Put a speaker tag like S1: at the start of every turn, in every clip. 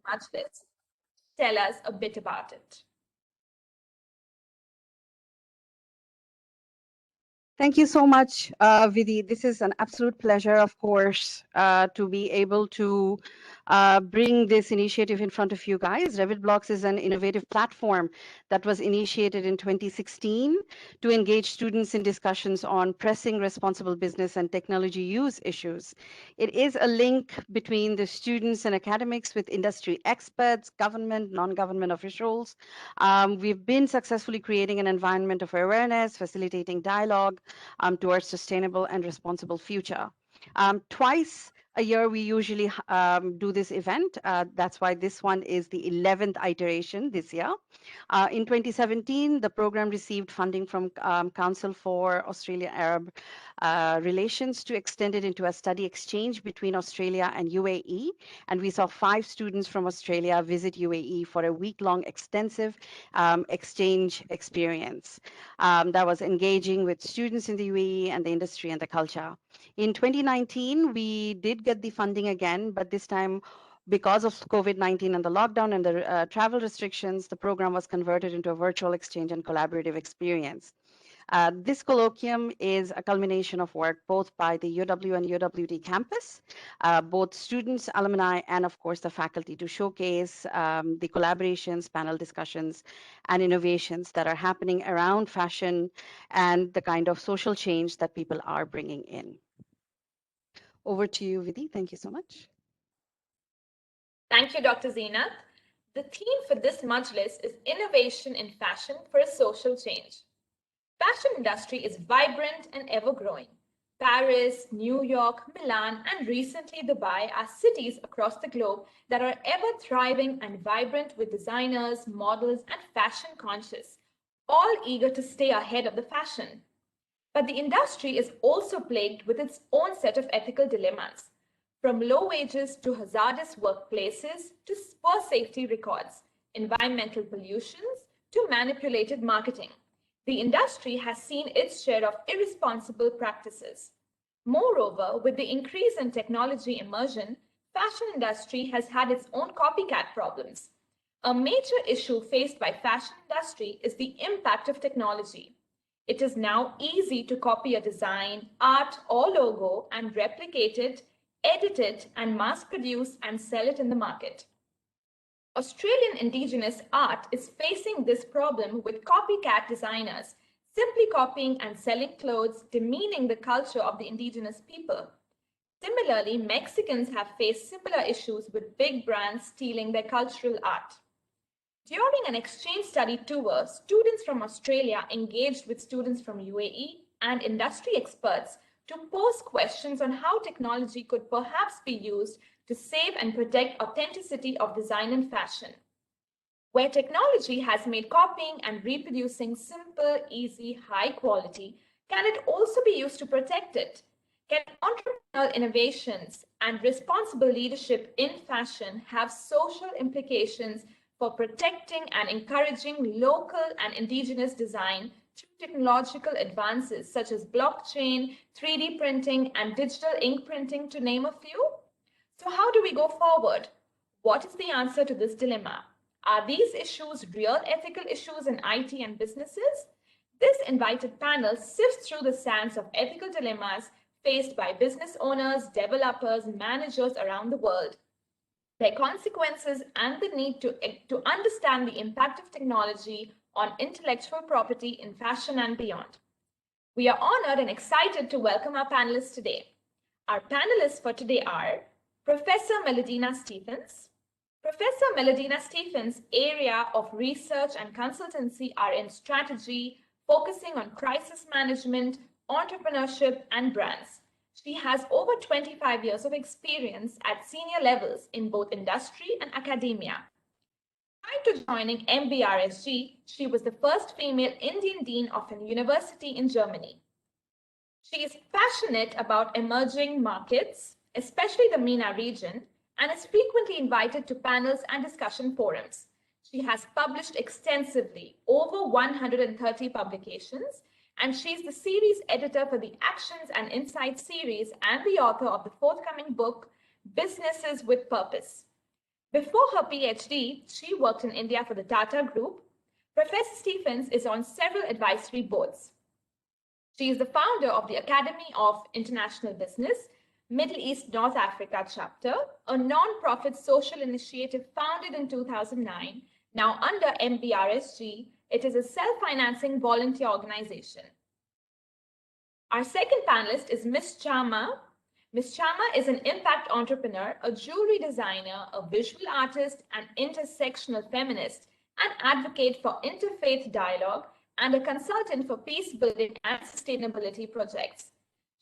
S1: Majlis. Tell us a bit about it.
S2: Thank you so much, Vidhi. This is an absolute pleasure, of course, to be able to bring this initiative in front of you guys. ReBitVlogs is an innovative platform that was initiated in 2016 to engage students in discussions on pressing responsible business and technology use issues. It is a link between the students and academics with industry experts, government, non-government officials. We've been successfully creating an environment of awareness, facilitating dialogue, towards sustainable and responsible future. Twice a year, we usually do this event. That's why this one is the 11th iteration this year. In 2017, the program received funding from Council for Australia-Arab Relations to extend it into a study exchange between Australia and UAE. And we saw 5 students from Australia visit UAE for a week-long extensive exchange experience that was engaging with students in the UAE and the industry and the culture. In 2019, we did get the funding again, but this time, because of COVID-19 and the lockdown and the travel restrictions, the program was converted into a virtual exchange and collaborative experience. This colloquium is a culmination of work both by the UW and UWD campus, both students, alumni, and of course the faculty to showcase the collaborations, panel discussions, and innovations that are happening around fashion and the kind of social change that people are bringing in. Over to you, Vidhi. Thank you so much.
S1: Thank you, Dr. Zeenat. The theme for this Majlis is Innovation in Fashion for a Social Change. Fashion industry is vibrant and ever-growing. Paris, New York, Milan, and recently Dubai are cities across the globe that are ever thriving and vibrant with designers, models, and fashion conscious, all eager to stay ahead of the fashion. But the industry is also plagued with its own set of ethical dilemmas, from low wages to hazardous workplaces to poor safety records, environmental pollutions to manipulated marketing. The industry has seen its share of irresponsible practices. Moreover, with the increase in technology immersion, fashion industry has had its own copycat problems. A major issue faced by fashion industry is the impact of technology. It is now easy to copy a design, art, or logo and replicate it, edit it, and mass produce and sell it in the market. Australian Indigenous art is facing this problem with copycat designers simply copying and selling clothes, demeaning the culture of the Indigenous people. Similarly, Mexicans have faced similar issues with big brands stealing their cultural art. During an exchange study tour, students from Australia engaged with students from UAE and industry experts to pose questions on how technology could perhaps be used to save and protect authenticity of design and fashion. Where technology has made copying and reproducing simple, easy, high quality, can it also be used to protect it? Can entrepreneurial innovations and responsible leadership in fashion have social implications for protecting and encouraging local and indigenous design through technological advances such as blockchain, 3D printing, and digital ink printing, to name a few? So how do we go forward? What is the answer to this dilemma? Are these issues real ethical issues in IT and businesses? This invited panel sifts through the sands of ethical dilemmas faced by business owners, developers, and managers around the world, their consequences, and the need to understand the impact of technology on intellectual property in fashion and beyond. We are honored and excited to welcome our panelists today. Our panelists for today are Professor Melodina Stephens. Professor Melodina Stephens' area of research and consultancy are in strategy, focusing on crisis management, entrepreneurship, and brands. She has over 25 years of experience at senior levels in both industry and academia. Prior to joining MBRSG, she was the first female Indian dean of a university in Germany. She is passionate about emerging markets, especially the MENA region, and is frequently invited to panels and discussion forums. She has published extensively, over 130 publications, and she's the series editor for the Actions and Insights series and the author of the forthcoming book, Businesses with Purpose. Before her PhD, she worked in India for the Tata Group. Professor Stephens is on several advisory boards. She is the founder of the Academy of International Business, Middle East North Africa Chapter, a non-profit social initiative founded in 2009. Now under MBRSG, it is a self-financing volunteer organization. Our second panelist is Ms. Chama. Ms. Chama is an impact entrepreneur, a jewelry designer, a visual artist, an intersectional feminist, an advocate for interfaith dialogue, and a consultant for peace building and sustainability projects.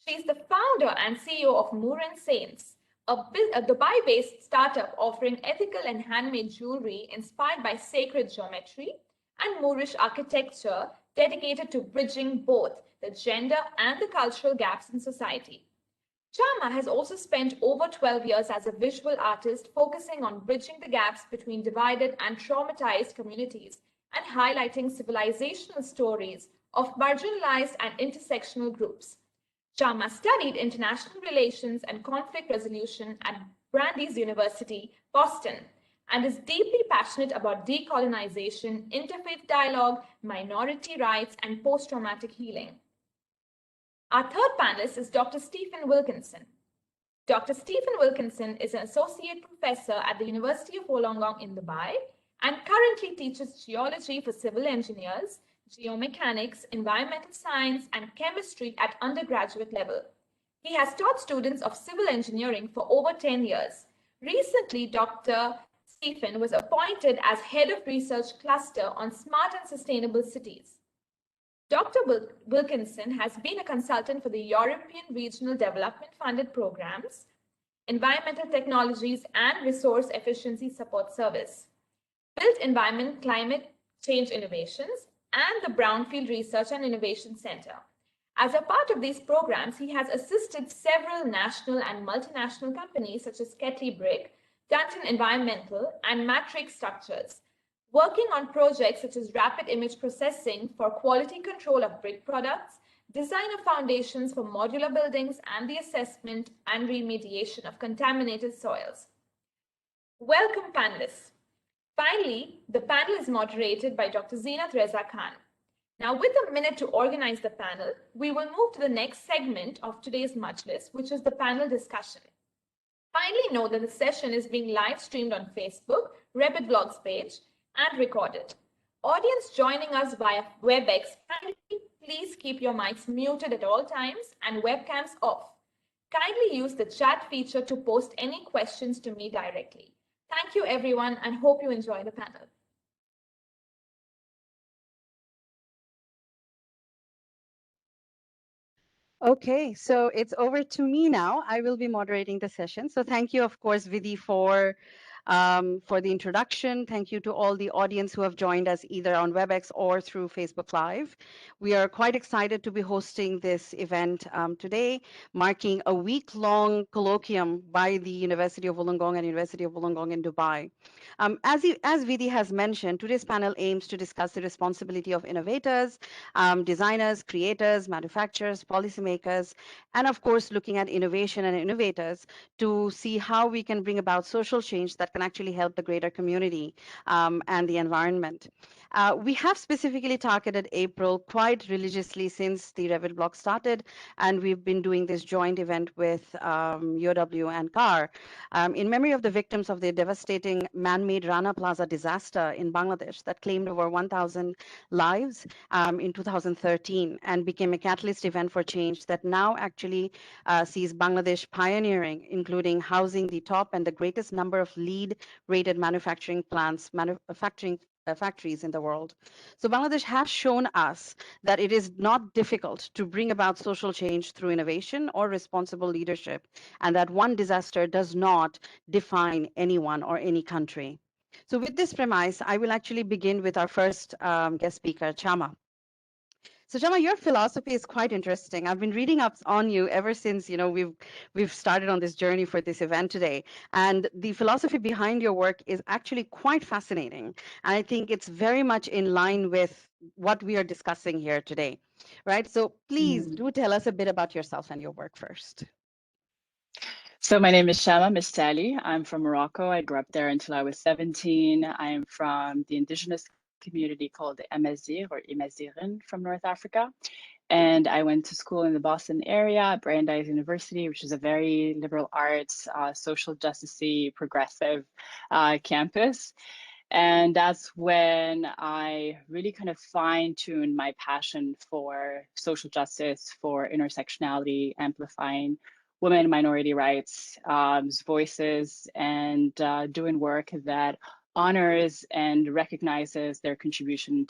S1: She is the founder and CEO of Moorish Saints, a Dubai-based startup offering ethical and handmade jewelry inspired by sacred geometry, and Moorish architecture dedicated to bridging both the gender and the cultural gaps in society. Chama has also spent over 12 years as a visual artist, focusing on bridging the gaps between divided and traumatized communities and highlighting civilizational stories of marginalized and intersectional groups. Chama studied international relations and conflict resolution at Brandeis University, Boston, and is deeply passionate about decolonization, interfaith dialogue, minority rights, and post-traumatic healing. Our third panelist is Dr. Stephen Wilkinson. Dr. Stephen Wilkinson is an associate professor at the University of Wollongong in Dubai and currently teaches geology for civil engineers, geomechanics, environmental science, and chemistry at undergraduate level. He has taught students of civil engineering for over 10 years. Recently, Dr. Stephen was appointed as head of research cluster on smart and sustainable cities. Dr. Wilkinson has been a consultant for the European Regional Development Funded Programs, Environmental Technologies and Resource Efficiency Support Service, Built Environment Climate Change Innovations, and the Brownfield Research and Innovation Center. As a part of these programs, he has assisted several national and multinational companies such as Ketley Brick, Dunton Environmental, and Matrix Structures, working on projects such as rapid image processing for quality control of brick products, design of foundations for modular buildings, and the assessment and remediation of contaminated soils. Welcome, panelists. Finally, the panel is moderated by Dr. Zeenat Reza Khan. Now, with a minute to organize the panel, we will move to the next segment of today's Majlis, which is the panel discussion. Kindly note that the session is being live streamed on Facebook, ReBitVlogs page, and recorded. Audience joining us via WebEx, kindly please keep your mics muted at all times and webcams off. Kindly use the chat feature to post any questions to me directly. Thank you, everyone, and hope you enjoy the panel.
S2: Okay, so it's over to me now. I will be moderating the session. So thank you, of course, Vidhi, for the introduction. Thank you to all the audience who have joined us either on WebEx or through Facebook Live. We are quite excited to be hosting this event today, marking a week-long colloquium by the University of Wollongong and University of Wollongong in Dubai. As Vidhi has mentioned, today's panel aims to discuss the responsibility of innovators, designers, creators, manufacturers, policymakers, and of course, looking at innovation and innovators to see how we can bring about social change that can actually help the greater community and the environment. We have specifically targeted April quite religiously since the ReBitVlog started, and we've been doing this joint event with UW and CAAR in memory of the victims of the devastating man-made Rana Plaza disaster in Bangladesh that claimed over 1,000 lives in 2013 and became a catalyst event for change that now actually sees Bangladesh pioneering, including housing the top and the greatest number of LEED-rated manufacturing plants, factories in the world. So Bangladesh has shown us that it is not difficult to bring about social change through innovation or responsible leadership, and that one disaster does not define anyone or any country. So with this premise, I will actually begin with our first guest speaker, Chama. So Chama, your philosophy is quite interesting. I've been reading up on you ever since we've started on this journey for this event today. And the philosophy behind your work is actually quite fascinating. And I think it's very much in line with what we are discussing here today. Right? So please do tell us a bit about yourself and your work first.
S3: So my name is Shama Mistali. I'm from Morocco. I grew up there until I was 17. I am from the indigenous community called the Amazigh or Imaziren from North Africa. And I went to school in the Boston area at Brandeis University, which is a very liberal arts, social justice-y, progressive campus. And that's when I really kind of fine-tuned my passion for social justice, for intersectionality, amplifying women and minority rights, voices, and doing work that honors and recognizes their contribution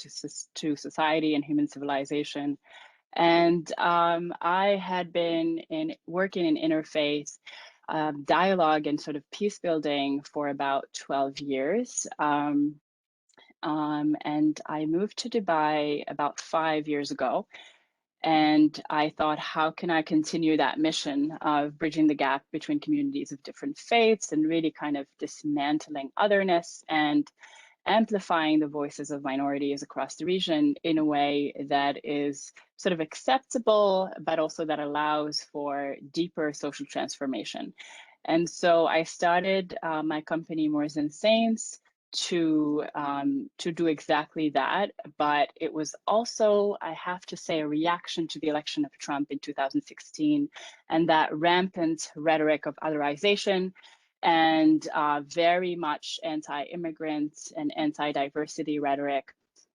S3: to society and human civilization. And I had been working in interfaith dialogue and sort of peace building for about 12 years. And I moved to Dubai about 5 years ago. And I thought, how can I continue that mission of bridging the gap between communities of different faiths and really kind of dismantling otherness and amplifying the voices of minorities across the region in a way that is sort of acceptable, but also that allows for deeper social transformation. And so I started my company, Moors and Saints, to do exactly that. But it was also, I have to say, a reaction to the election of Trump in 2016 and that rampant rhetoric of otherization and very much anti-immigrant and anti-diversity rhetoric.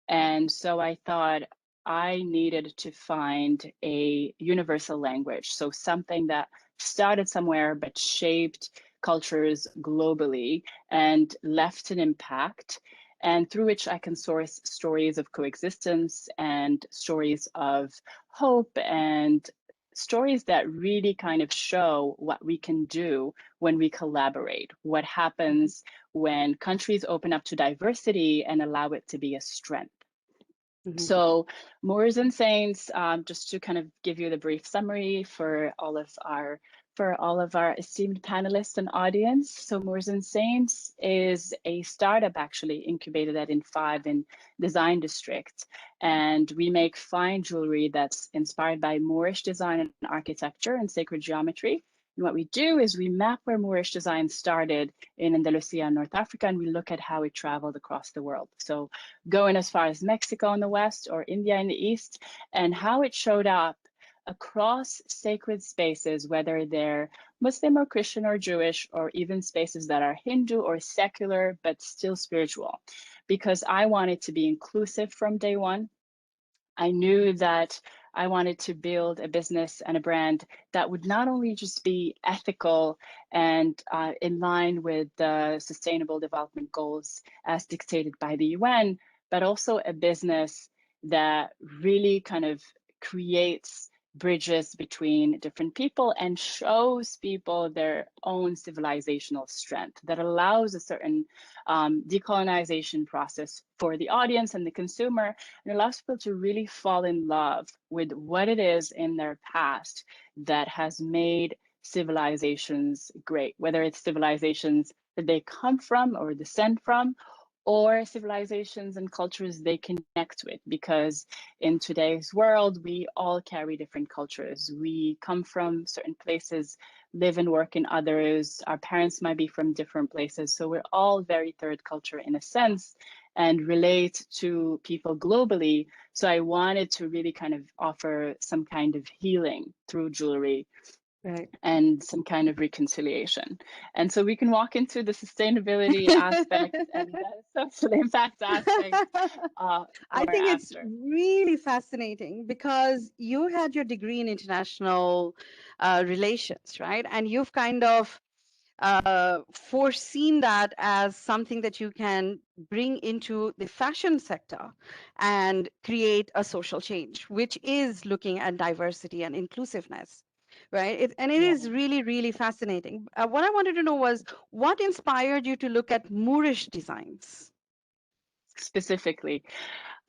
S3: And so I thought I needed to find a universal language. So something that started somewhere but shaped cultures globally and left an impact, and through which I can source stories of coexistence and stories of hope and stories that really kind of show what we can do when we collaborate, what happens when countries open up to diversity and allow it to be a strength. So Moors and Saints, just to kind of give you the brief summary for all of our esteemed panelists and audience. So Moors and Saints is a startup actually incubated at In5 in Design District. And we make fine jewelry that's inspired by Moorish design and architecture and sacred geometry. And what we do is we map where Moorish design started in Andalusia, North Africa, and we look at how it traveled across the world. So going as far as Mexico in the west or India in the east, and how it showed up across sacred spaces, whether they're Muslim or Christian or Jewish, or even spaces that are Hindu or secular, but still spiritual. Because I wanted to be inclusive from day one. I knew that I wanted to build a business and a brand that would not only just be ethical and in line with the Sustainable Development Goals as dictated by the UN, but also a business that really kind of creates bridges between different people and shows people their own civilizational strength, that allows a certain decolonization process for the audience and the consumer, and allows people to really fall in love with what it is in their past that has made civilizations great, whether it's civilizations that they come from or descend from, or civilizations and cultures they connect with, because in today's world, we all carry different cultures. We come from certain places, live and work in others. Our parents might be from different places. So we're all very third culture in a sense and relate to people globally. So I wanted to really kind of offer some kind of healing through jewelry. Right. And some kind of reconciliation. And so we can walk into the sustainability aspect and the social impact aspect.
S2: I think it's really fascinating because you had your degree in international relations, right? And you've kind of foreseen that as something that you can bring into the fashion sector and create a social change, which is looking at diversity and inclusiveness. Right. It is really, really fascinating. What I wanted to know was what inspired you to look at Moorish designs?
S3: Specifically,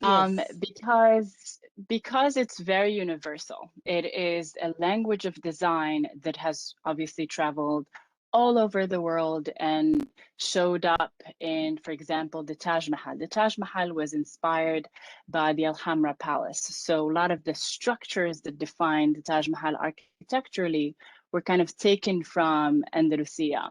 S2: Yes.
S3: because it's very universal. It is a language of design that has obviously traveled all over the world and showed up in, for example, the Taj Mahal. The Taj Mahal was inspired by the Alhambra Palace. So a lot of the structures that define the Taj Mahal architecturally were kind of taken from Andalusia.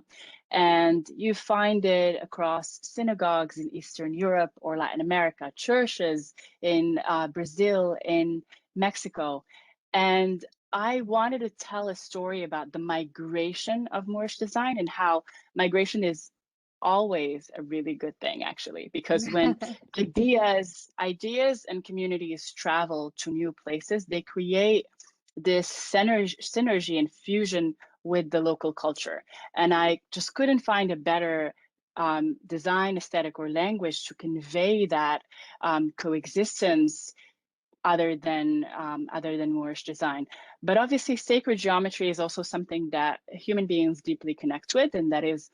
S3: And you find it across synagogues in Eastern Europe or Latin America, churches in Brazil, in Mexico. And I wanted to tell a story about the migration of Moorish design and how migration is always a really good thing, actually, because when ideas and communities travel to new places, they create this synergy and fusion with the local culture. And I just couldn't find a better design aesthetic or language to convey that coexistence other than Moorish design. But obviously, sacred geometry is also something that human beings deeply connect with, and that is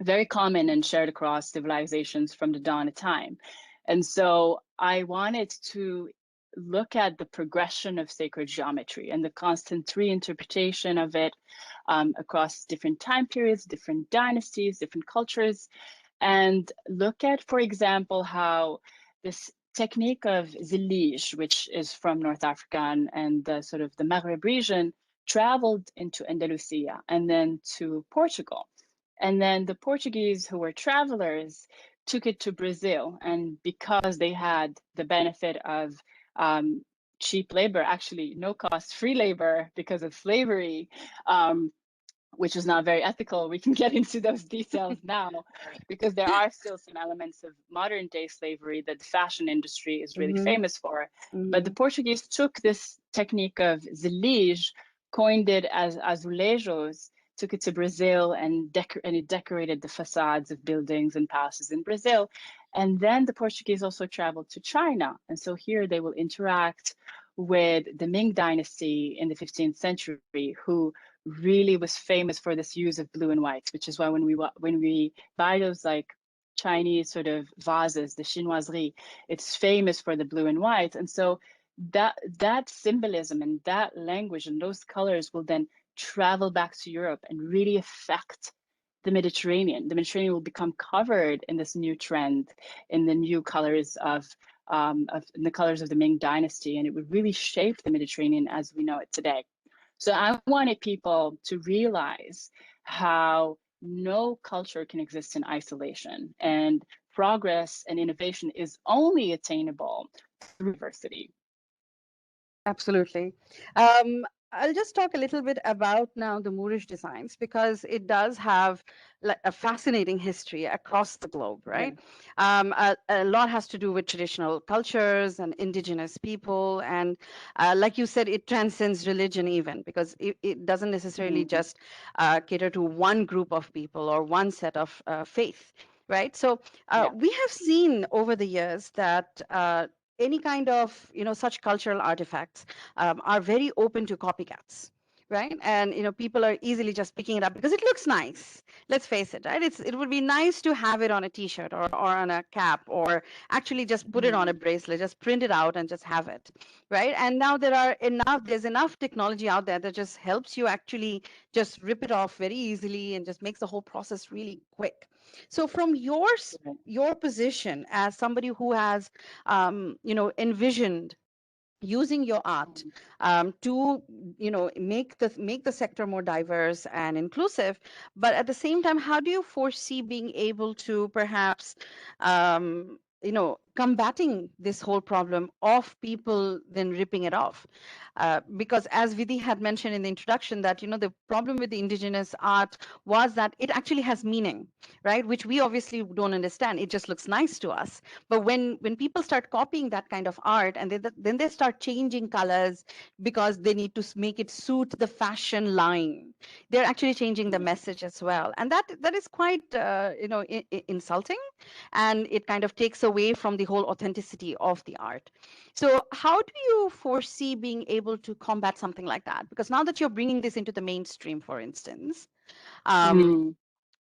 S3: very common and shared across civilizations from the dawn of time. And so I wanted to look at the progression of sacred geometry and the constant reinterpretation of it across different time periods, different dynasties, different cultures, and look at, for example, how this technique of zilij, which is from North Africa and the sort of the Maghreb region, traveled into Andalusia and then to Portugal. And then the Portuguese, who were travelers, took it to Brazil. And because they had the benefit of cheap labor, actually no cost free labor because of slavery, which is not very ethical. We can get into those details now, because there are still some elements of modern day slavery that the fashion industry is really famous for. But the Portuguese took this technique of zilij, coined it as azulejos, took it to Brazil, and it decorated the facades of buildings and palaces in Brazil. And then the Portuguese also traveled to China. And so here they will interact with the Ming Dynasty in the 15th century, who really was famous for this use of blue and white, which is why when we buy those like Chinese sort of vases, the chinoiserie, it's famous for the blue and white. And so that symbolism and that language and those colors will then travel back to Europe and really affect the Mediterranean. The Mediterranean will become covered in this new trend, in the new colors of the colors of the Ming Dynasty, and it would really shape the Mediterranean as we know it today. So I wanted people to realize how no culture can exist in isolation, and progress and innovation is only attainable through diversity.
S2: Absolutely. I'll just talk a little bit about now the Moorish designs, because it does have a fascinating history across the globe, right? Yeah. A lot has to do with traditional cultures and indigenous people. And like you said, it transcends religion even, because it doesn't necessarily just cater to one group of people or one set of faith, right? So we have seen over the years that any kind of such cultural artifacts are very open to copycats, right? And people are easily just picking it up because it looks nice. Let's face it, right? It would be nice to have it on a t-shirt or on a cap, or actually just put it on a bracelet, just print it out and just have it, right? And now there's enough technology out there that just helps you actually just rip it off very easily and just makes the whole process really quick. So from your position as somebody who has envisioned using your art to make the sector more diverse and inclusive, but at the same time, how do you foresee being able to perhaps combating this whole problem of people then ripping it off? Because as Vidhi had mentioned in the introduction, that the problem with the indigenous art was that it actually has meaning, right? Which we obviously don't understand. It just looks nice to us. But when people start copying that kind of art, and then they start changing colors because they need to make it suit the fashion line, they're actually changing the message as well. And that is quite insulting, and it kind of takes away from the whole authenticity of the art. So how do you foresee being able to combat something like that? Because now that you're bringing this into the mainstream, for instance,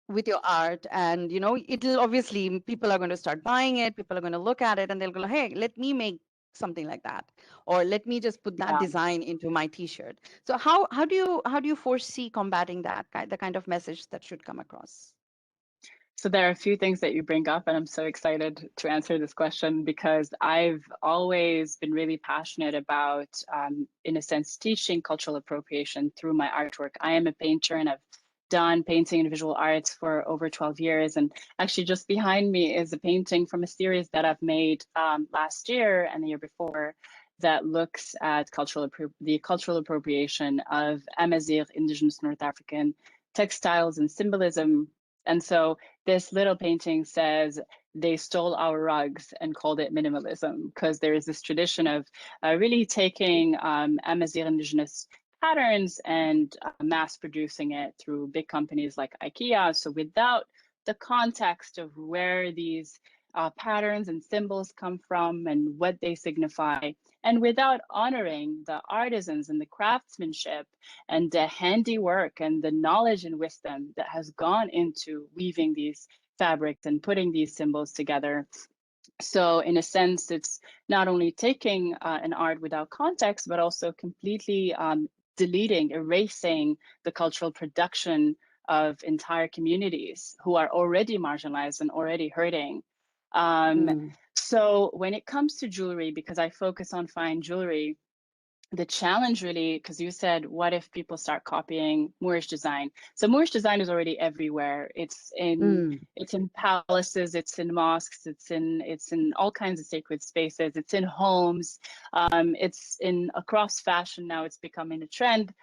S2: with your art, and it'll obviously, people are going to start buying it, people are going to look at it, and they'll go, hey, let me make something like that, or let me just put that design into my t-shirt. So how do you foresee combating that the kind of message that should come across?
S3: So there are a few things that you bring up, and I'm so excited to answer this question because I've always been really passionate about, in a sense, teaching cultural appropriation through my artwork. I am a painter and I've done painting and visual arts for over 12 years. And actually just behind me is a painting from a series that I've made last year and the year before that looks at the cultural appropriation of Amazigh, indigenous North African textiles and symbolism. And so this little painting says they stole our rugs and called it minimalism, because there is this tradition of really taking Amazigh indigenous patterns and mass producing it through big companies like IKEA. So without the context of where these patterns and symbols come from and what they signify, and without honoring the artisans and the craftsmanship and the handiwork and the knowledge and wisdom that has gone into weaving these fabrics and putting these symbols together. So in a sense, it's not only taking an art without context, but also completely deleting, erasing the cultural production of entire communities who are already marginalized and already hurting. So when it comes to jewelry, because I focus on fine jewelry, the challenge really, because you said, what if people start copying Moorish design? So Moorish design is already everywhere. It's in palaces, it's in mosques, it's in all kinds of sacred spaces, it's in homes, it's in across fashion now. It's becoming a trend.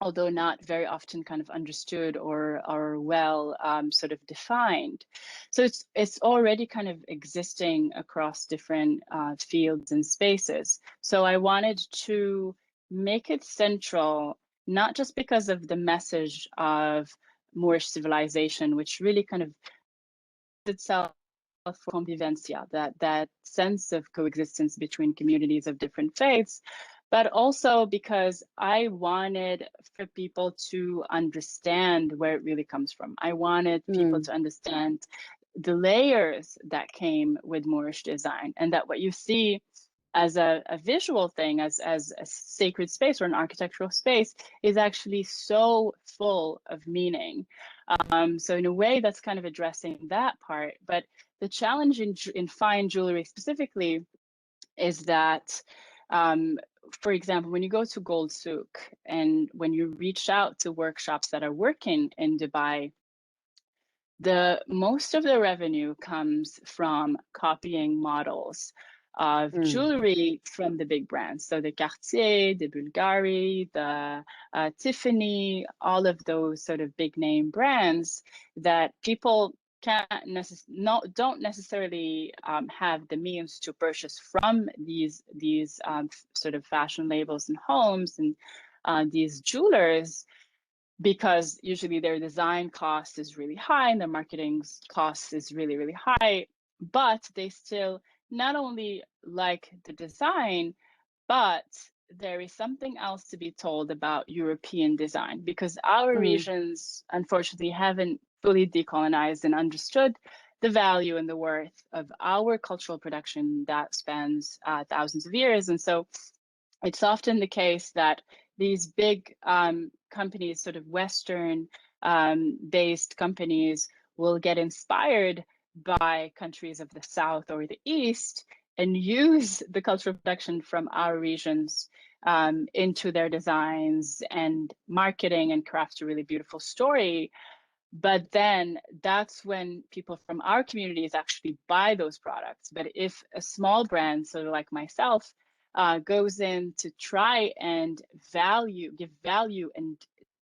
S3: Although not very often kind of understood or well sort of defined. So it's already kind of existing across different fields and spaces. So I wanted to make it central, not just because of the message of Moorish civilization, which really kind of itself for convivencia, that sense of coexistence between communities of different faiths, but also because I wanted for people to understand where it really comes from. I wanted people to understand the layers that came with Moorish design, and that what you see as a visual thing, as a sacred space or an architectural space, is actually so full of meaning. So in a way, that's kind of addressing that part. But the challenge in fine jewelry specifically is that, for example, when you go to Gold Souk and when you reach out to workshops that are working in Dubai, most of the revenue comes from copying models of jewelry from the big brands. So the Cartier, the Bulgari, the Tiffany, all of those sort of big name brands that people don't necessarily have the means to purchase from these sort of fashion labels and homes and these jewelers, because usually their design cost is really high and their marketing cost is really, really high, but they still not only like the design, but there is something else to be told about European design, because our regions, unfortunately, haven't fully decolonized and understood the value and the worth of our cultural production that spans thousands of years. And so it's often the case that these big companies, sort of Western based companies, will get inspired by countries of the South or the East and use the cultural production from our regions into their designs and marketing and craft a really beautiful story. But then that's when people from our communities actually buy those products. But if a small brand, sort of like myself, goes in to try and give value and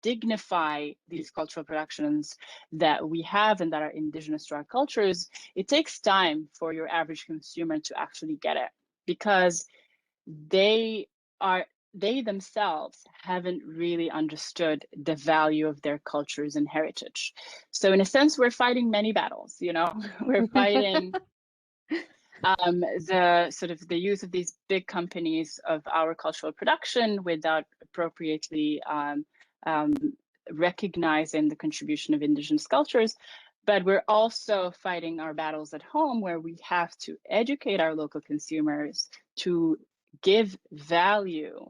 S3: dignify these cultural productions that we have and that are indigenous to our cultures, it takes time for your average consumer to actually get it, because they themselves haven't really understood the value of their cultures and heritage. So in a sense, we're fighting many battles, we're fighting the sort of the use of these big companies of our cultural production without appropriately recognizing the contribution of indigenous cultures. But we're also fighting our battles at home, where we have to educate our local consumers to give value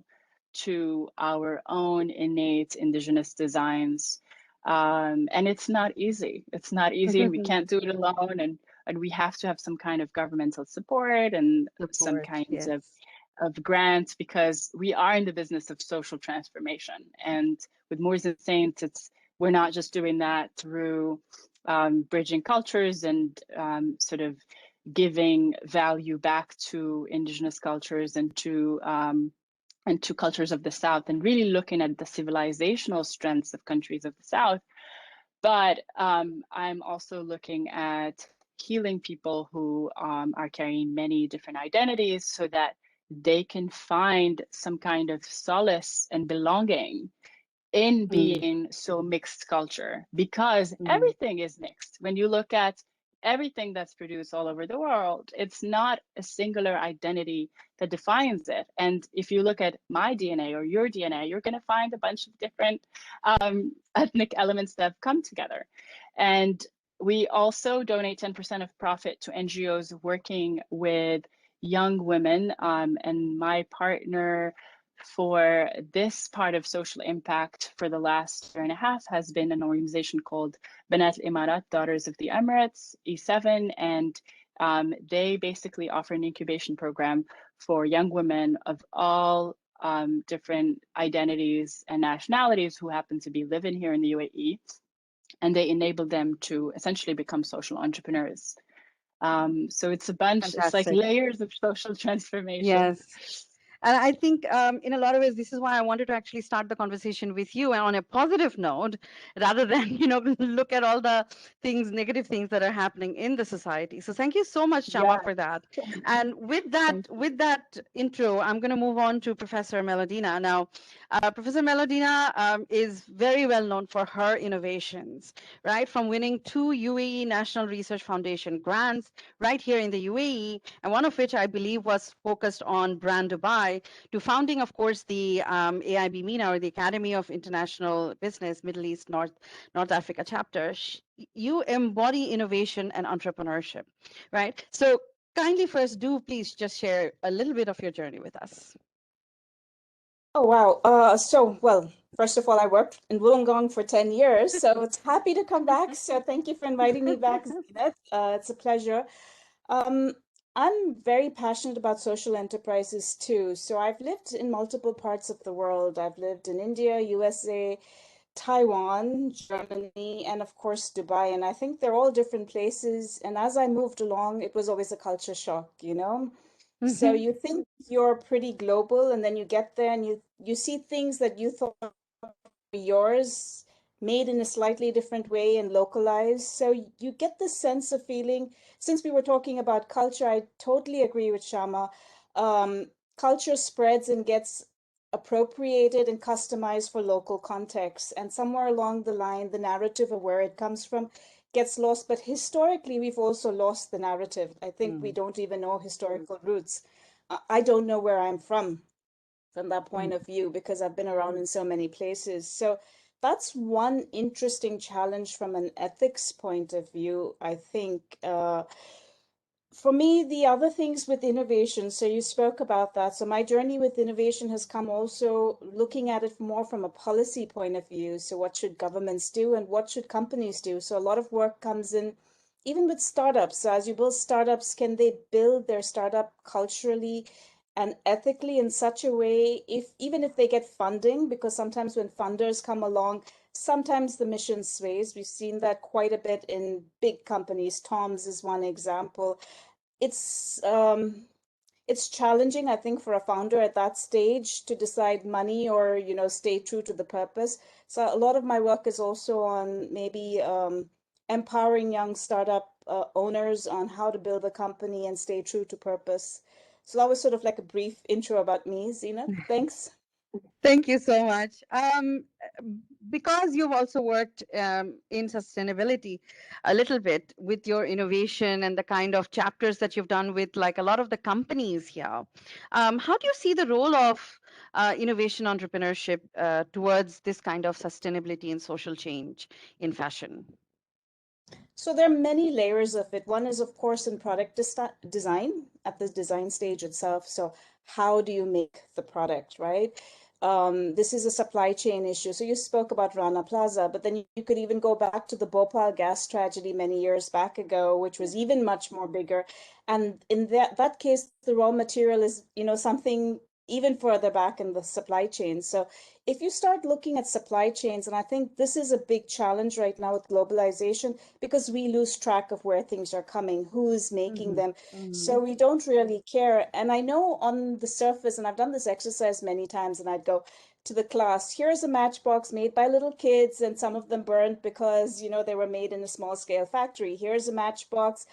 S3: to our own innate indigenous designs, And it's not easy. It's not easy, and we can't do it alone. And we have to have some kind of governmental support and some
S2: Support,
S3: kinds
S2: yes.
S3: of grants, because we are in the business of social transformation. And with Moors and Saints, we're not just doing that through bridging cultures and sort of giving value back to indigenous cultures and to cultures of the South, and really looking at the civilizational strengths of countries of the South. But I'm also looking at healing people who are carrying many different identities, so that they can find some kind of solace and belonging in being so mixed culture, because everything is mixed. When you look at everything that's produced all over the world, it's not a singular identity that defines it. And if you look at my DNA or your DNA, you're going to find a bunch of different ethnic elements that have come together. And we also donate 10% of profit to NGOs working with young women. And my partner for this part of social impact for the last year and a half has been an organization called Banat Imarat, Daughters of the Emirates, E7, and they basically offer an incubation program for young women of all different identities and nationalities who happen to be living here in the UAE, and they enable them to essentially become social entrepreneurs. So it's a bunch,
S2: Fantastic.
S3: it's like layers of social transformation.
S2: Yes. And I think in a lot of ways, this is why I wanted to actually start the conversation with you on a positive note, rather than, look at all the things, negative things that are happening in the society. So thank you so much, Chama, for that. And with that intro, I'm going to move on to Professor Melodina. Now, Professor Melodina is very well known for her innovations, right? From winning 2 UAE National Research Foundation grants right here in the UAE, and one of which I believe was focused on Brand Dubai, to founding, of course, the AIB MENA, or the Academy of International Business, Middle East, North Africa chapter. You embody innovation and entrepreneurship, right? So kindly first, please just share a little bit of your journey with us.
S4: Oh, wow. Well, first of all, I worked in Wollongong for 10 years, so it's happy to come back. So thank you for inviting me back, Zinat. It's a pleasure. I'm very passionate about social enterprises too. So I've lived in multiple parts of the world. I've lived in India, USA, Taiwan, Germany, and of course, Dubai. And I think they're all different places. And as I moved along, it was always a culture shock, So you think you're pretty global, and then you get there and you see things that you thought were yours made in a slightly different way and localized. So you get this sense of feeling, since we were talking about culture, I totally agree with Shama. Culture spreads and gets appropriated and customized for local context. And somewhere along the line, the narrative of where it comes from gets lost. But historically, we've also lost the narrative. I think we don't even know historical roots. I don't know where I'm from that point of view, because I've been around in so many places. So that's one interesting challenge from an ethics point of view, I think. For me, the other things with innovation, so you spoke about that. So my journey with innovation has come also looking at it more from a policy point of view. So what should governments do and what should companies do? So a lot of work comes in, even with startups. So as you build startups, can they build their startup culturally and ethically in such a way, even if they get funding? Because sometimes when funders come along, sometimes the mission sways. We've seen that quite a bit in big companies. Tom's is one example. It's challenging, I think, for a founder at that stage to decide money or, stay true to the purpose. So a lot of my work is also on maybe empowering young startup owners on how to build a company and stay true to purpose. So that was sort of like a brief intro about me, Zina. Thanks.
S2: Thank you so much. Because you've also worked in sustainability a little bit with your innovation and the kind of chapters that you've done with like a lot of the companies here, how do you see the role of innovation entrepreneurship towards this kind of sustainability and social change in fashion?
S4: So there are many layers of it. One is, of course, in product design at the design stage itself. So how do you make the product, right? This is a supply chain issue. So you spoke about Rana Plaza, but then you could even go back to the Bhopal gas tragedy many years back ago, which was even much more bigger. And in that case, the raw material is, something even further back in the supply chain. So if you start looking at supply chains, and I think this is a big challenge right now with globalization, because we lose track of where things are coming, who's making them. So we don't really care. And I know on the surface, and I've done this exercise many times, and I'd go to the class, here's a matchbox made by little kids, and some of them burnt because, they were made in a small scale factory. Here's a matchbox.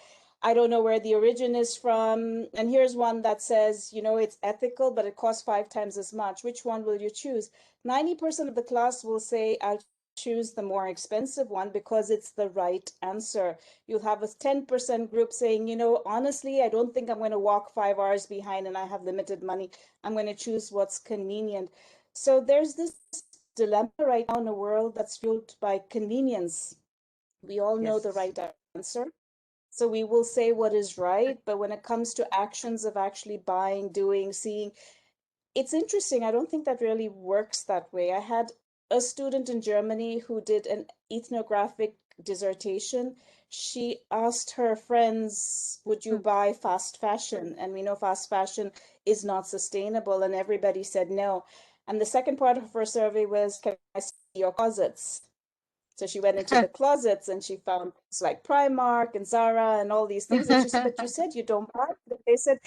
S4: I don't know where the origin is from. And here's one that says, it's ethical, but it costs 5 times as much. Which one will you choose? 90% of the class will say, I'll choose the more expensive one because it's the right answer. You'll have a 10% group saying, honestly, I don't think I'm going to walk 5 hours behind and I have limited money. I'm going to choose what's convenient. So there's this dilemma right now in a world that's fueled by convenience. We all know the right answer. So we will say what is right, but when it comes to actions of actually buying, doing, seeing, it's interesting. I don't think that really works that way. I had a student in Germany who did an ethnographic dissertation. She asked her friends, would you buy fast fashion? And we know fast fashion is not sustainable, and everybody said no. And the second part of her survey was, can I see your closets? So she went into the closets and she found things like Primark and Zara and all these things. And she said, but you said you don't buy them. They said,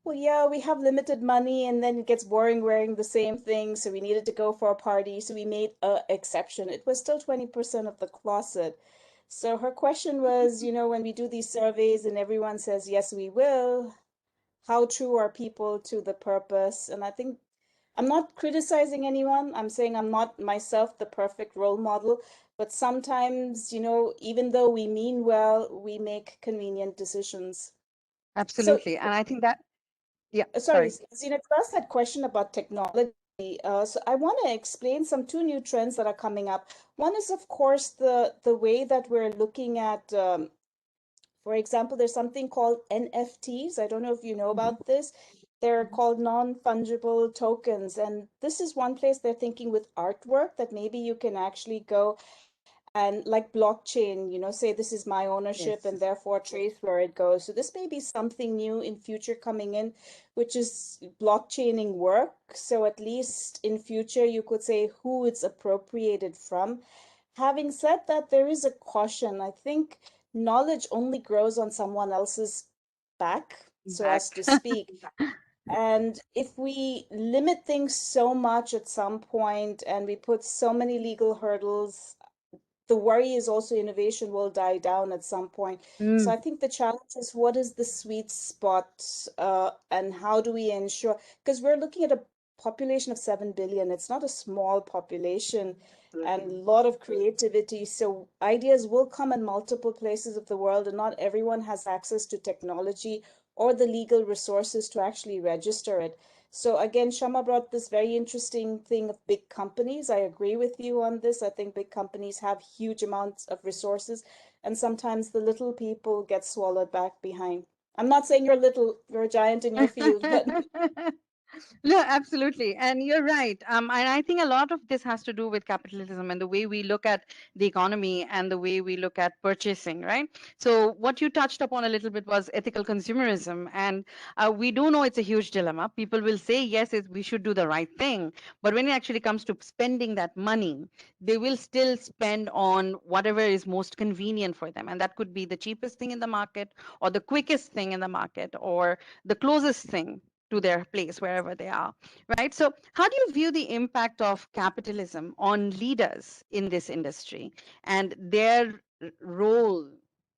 S4: well, yeah, we have limited money and then it gets boring wearing the same thing. So we needed to go for a party. So we made an exception. It was still 20% of the closet. So her question was, when we do these surveys and everyone says, yes, we will, how true are people to the purpose? And I think I'm not criticizing anyone. I'm saying I'm not myself the perfect role model, but sometimes, even though we mean well, we make convenient decisions.
S2: Absolutely. And I think that,
S4: Sorry, Zina, to ask that question about technology. So I want to explain two new trends that are coming up. One is, of course, the way that we're looking at, for example, there's something called NFTs. I don't know if you know about this. They're called non-fungible tokens. And this is one place they're thinking with artwork that maybe you can actually go and like blockchain, say this is my ownership and therefore trace where it goes. So this may be something new in future coming in, which is blockchaining work. So at least in future, you could say who it's appropriated from. Having said that, there is a caution. I think knowledge only grows on someone else's back, so as to speak. And if we limit things so much at some point and we put so many legal hurdles, the worry is also innovation will die down at some point. So I think the challenge is what is the sweet spot and how do we ensure, because we're looking at a population of 7 billion. It's not a small population and a lot of creativity. So ideas will come in multiple places of the world and not everyone has access to technology or the legal resources to actually register it. So again, Shama brought this very interesting thing of big companies. I agree with you on this. I think big companies have huge amounts of resources, and sometimes the little people get swallowed back behind. I'm not saying you're little, you're a giant in your field, but
S2: No, absolutely. And you're right. And I think a lot of this has to do with capitalism and the way we look at the economy and the way we look at purchasing, right? So what you touched upon a little bit was ethical consumerism. And we do know it's a huge dilemma. People will say, yes, we should do the right thing. But when it actually comes to spending that money, they will still spend on whatever is most convenient for them. And that could be the cheapest thing in the market or the quickest thing in the market or the closest thing to their place wherever they are, right? So how do you view the impact of capitalism on leaders in this industry and their role,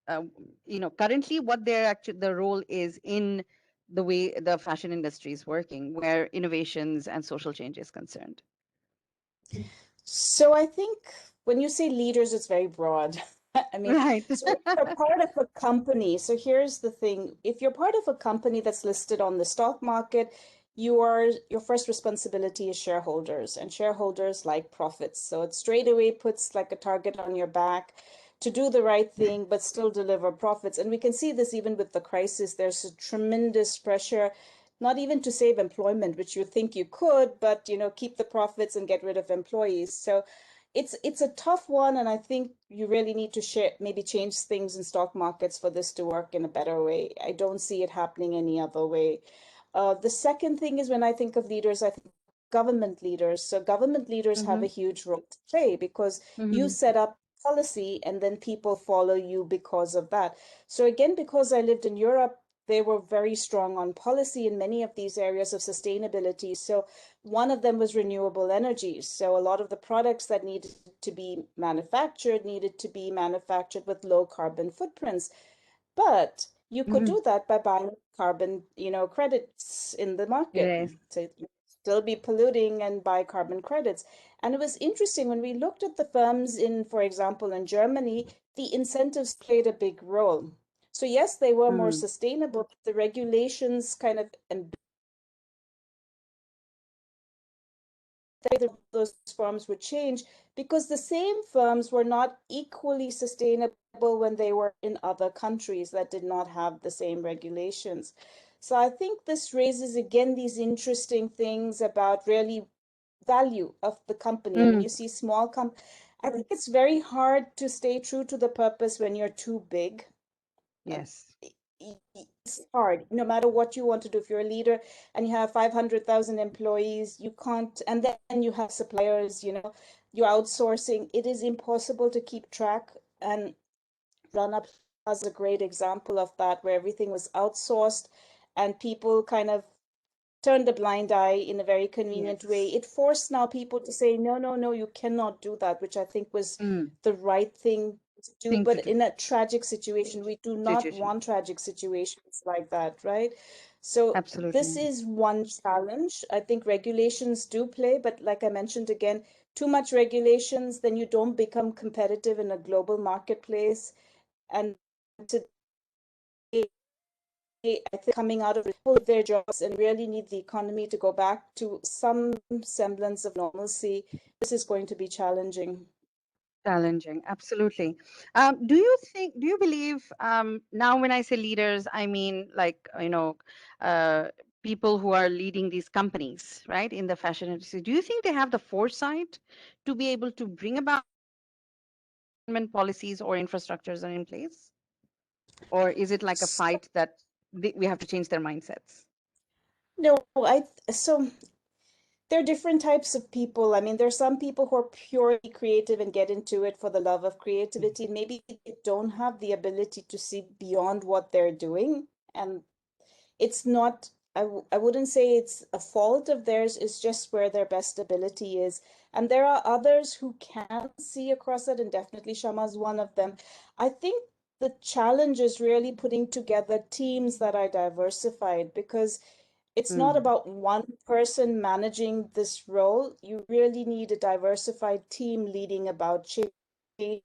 S2: currently what the role is in the way the fashion industry is working, where innovations and social change is concerned?
S4: so I think when you say leaders, it's very broad. I mean,
S2: Right.
S4: so if you're part of a company, so here's the thing, if you're part of a company that's listed on the stock market, your first responsibility is shareholders, and shareholders like profits. So it straight away puts like a target on your back to do the right thing, but still deliver profits. And we can see this even with the crisis. There's a tremendous pressure not even to save employment, which you think you could, but keep the profits and get rid of employees. So it's a tough one, and I think you really need to maybe change things in stock markets for this to work in a better way. I don't see it happening any other way. The second thing is, when I think of leaders, I think government leaders. So government leaders have a huge role to play, because you set up policy and then people follow you because of that. So again, because I lived in Europe, they were very strong on policy in many of these areas of sustainability. So one of them was renewable energy. So a lot of the products that needed to be manufactured with low carbon footprints. But you could do that by buying carbon, credits in the market.
S2: Yes.
S4: So you still be polluting and buy carbon credits. And it was interesting when we looked at the firms for example, in Germany, the incentives played a big role. So yes, they were more sustainable, but the regulations kind of those firms would change, because the same firms were not equally sustainable when they were in other countries that did not have the same regulations. So I think this raises again these interesting things about really value of the company. I mean, you see small I think it's very hard to stay true to the purpose when you're too big.
S2: Yes.
S4: It's hard, no matter what you want to do. If you're a leader and you have 500,000 employees, you can't, and then you have suppliers, you're outsourcing. It is impossible to keep track. And Run Up as a great example of that, where everything was outsourced and people kind of turned a blind eye in a very convenient way. It forced now people to say, no, no, no, you cannot do that, which I think was the right thing to do. But in a tragic situation, we do not want tragic situations like that, right? So this is one challenge. I think regulations do play, but like I mentioned again, too much regulations, then you don't become competitive in a global marketplace. And I think coming out of their jobs and really need the economy to go back to some semblance of normalcy, this is going to be challenging.
S2: Challenging, absolutely. Do you believe, now when I say leaders, I mean like, people who are leading these companies, right, in the fashion industry, do you think they have the foresight to be able to bring about policies or infrastructures are in place? Or is it like a fight that we have to change their mindsets?
S4: No, so there are different types of people. I mean, there's some people who are purely creative and get into it for the love of creativity. Maybe they don't have the ability to see beyond what they're doing. And it's not, I wouldn't say it's a fault of theirs, it's just where their best ability is. And there are others who can see across it, and definitely Shama's one of them. I think the challenge is really putting together teams that are diversified, because it's not about one person managing this role. You really need a diversified team leading about change,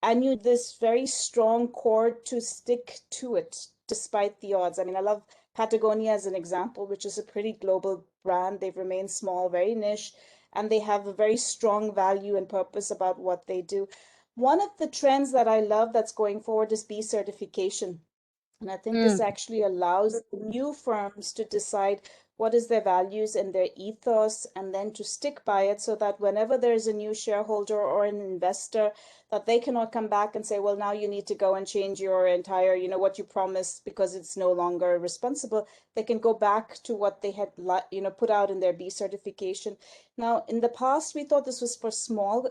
S4: and you need this very strong core to stick to it despite the odds. I mean, I love Patagonia as an example, which is a pretty global brand. They've remained small, very niche, and they have a very strong value and purpose about what they do. One of the trends that I love that's going forward is B certification. And I think this actually allows new firms to decide what is their values and their ethos, and then to stick by it, so that whenever there's a new shareholder or an investor, that they cannot come back and say, well, now you need to go and change your entire, what you promised, because it's no longer responsible. They can go back to what they had, put out in their B certification. Now, in the past, we thought this was for small,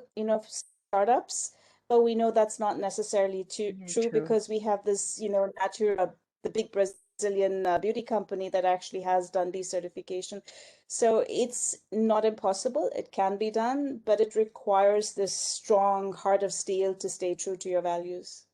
S4: startups. But we know that's not necessarily true, because we have this, Natura, the big Brazilian beauty company that actually has done B certification. So it's not impossible. It can be done, but it requires this strong heart of steel to stay true to your values.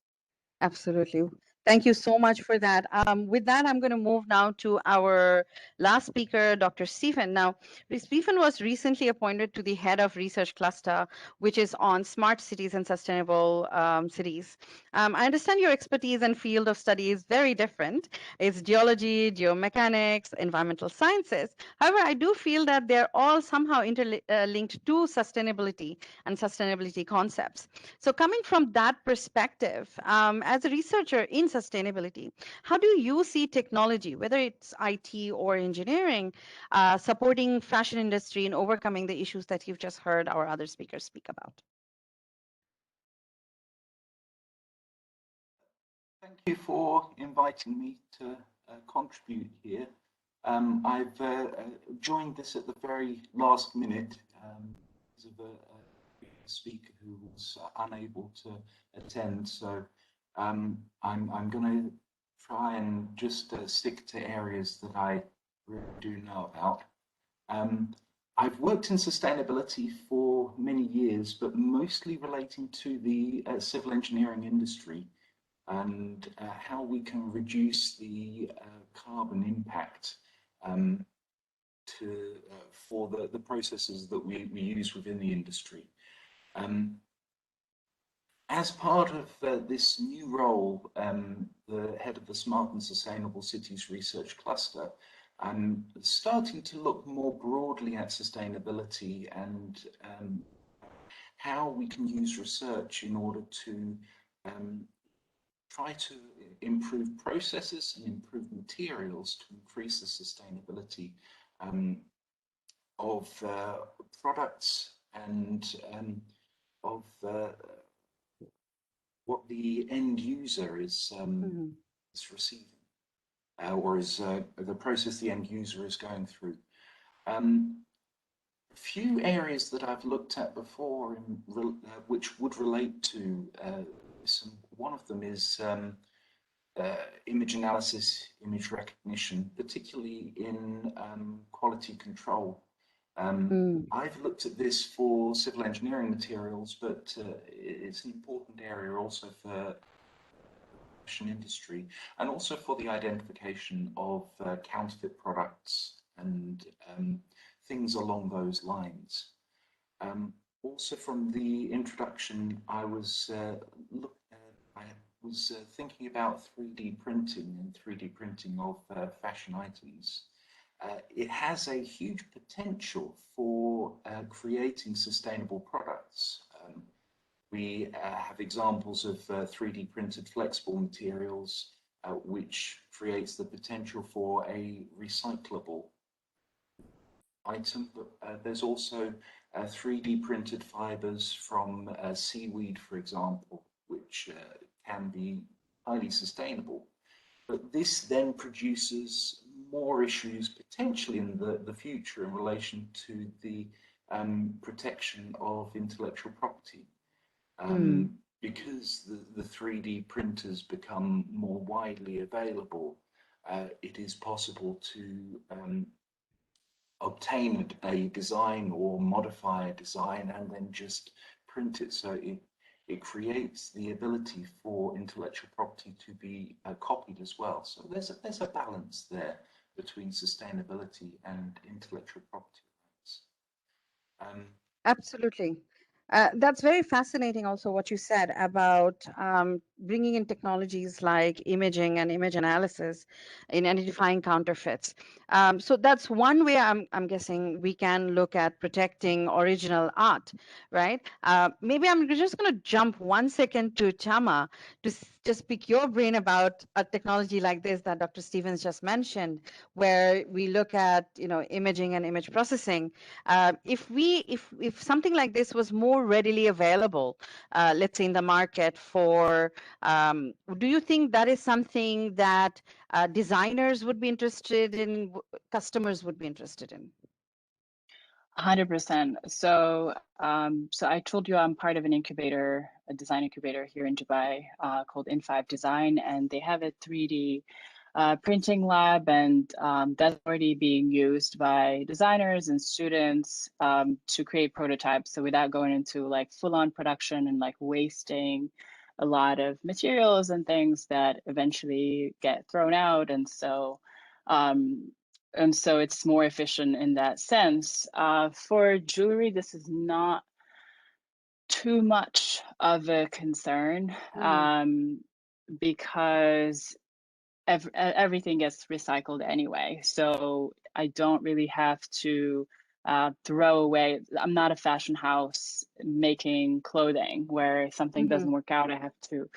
S2: Absolutely. Thank you so much for that. With that, I'm going to move now to our last speaker, Dr. Stephen. Now, Stephen was recently appointed to the head of research cluster, which is on smart cities and sustainable cities. I understand your expertise and field of study is very different. It's geology, geomechanics, environmental sciences. However, I do feel that they're all somehow interlinked to sustainability and sustainability concepts. So coming from that perspective, as a researcher in sustainability. How do you see technology, whether it's IT or engineering, supporting fashion industry in overcoming the issues that you've just heard our other speakers speak about?
S5: Thank you for inviting me to contribute here. I've joined this at the very last minute because of a speaker who was unable to attend. So I'm going to try and just stick to areas that I really do know about. I've worked in sustainability for many years, but mostly relating to the civil engineering industry and how we can reduce the carbon impact for the processes that we use within the industry. As part of this new role, the head of the Smart and Sustainable Cities Research Cluster, I'm starting to look more broadly at sustainability and how we can use research in order to try to improve processes and improve materials to increase the sustainability of products and of what the end user is receiving or is the process the end user is going through. A few areas that I've looked at before which would relate to one of them is image analysis, image recognition, particularly in quality control. I've looked at this for civil engineering materials, but it's an important area also for the fashion industry and also for the identification of counterfeit products and things along those lines. Also from the introduction, I was thinking about 3D printing and 3D printing of fashion items. It has a huge potential for creating sustainable products. We have examples of 3D printed flexible materials, which creates the potential for a recyclable item. But there's also 3D printed fibers from seaweed, for example, which can be highly sustainable. But this then produces more issues potentially in the future in relation to the protection of intellectual property. Because the 3D printers become more widely available, it is possible to obtain a design or modify a design and then just print it. So it creates the ability for intellectual property to be copied as well. So there's a balance there between sustainability and intellectual property rights.
S2: Absolutely. That's very fascinating also what you said about bringing in technologies like imaging and image analysis in identifying counterfeits. So that's one way I'm guessing we can look at protecting original art, right? Maybe I'm just going to jump 1 second to Tama to just pick your brain about a technology like this that Dr. Stevens just mentioned, where we look at imaging and image processing. If something like this was more readily available, let's say in the market for, do you think that is something that designers would be interested in, customers would be interested in?
S3: 100%. So I told you I'm part of an incubator, a design incubator here in Dubai called In5 Design, and they have a 3D printing lab, and that's already being used by designers and students to create prototypes. So without going into like full-on production and like wasting a lot of materials and things that eventually get thrown out. And so it's more efficient in that sense. For jewelry, this is not too much of a concern because everything gets recycled anyway. So I don't really have to throw away. I'm not a fashion house making clothing where something doesn't work out, I have to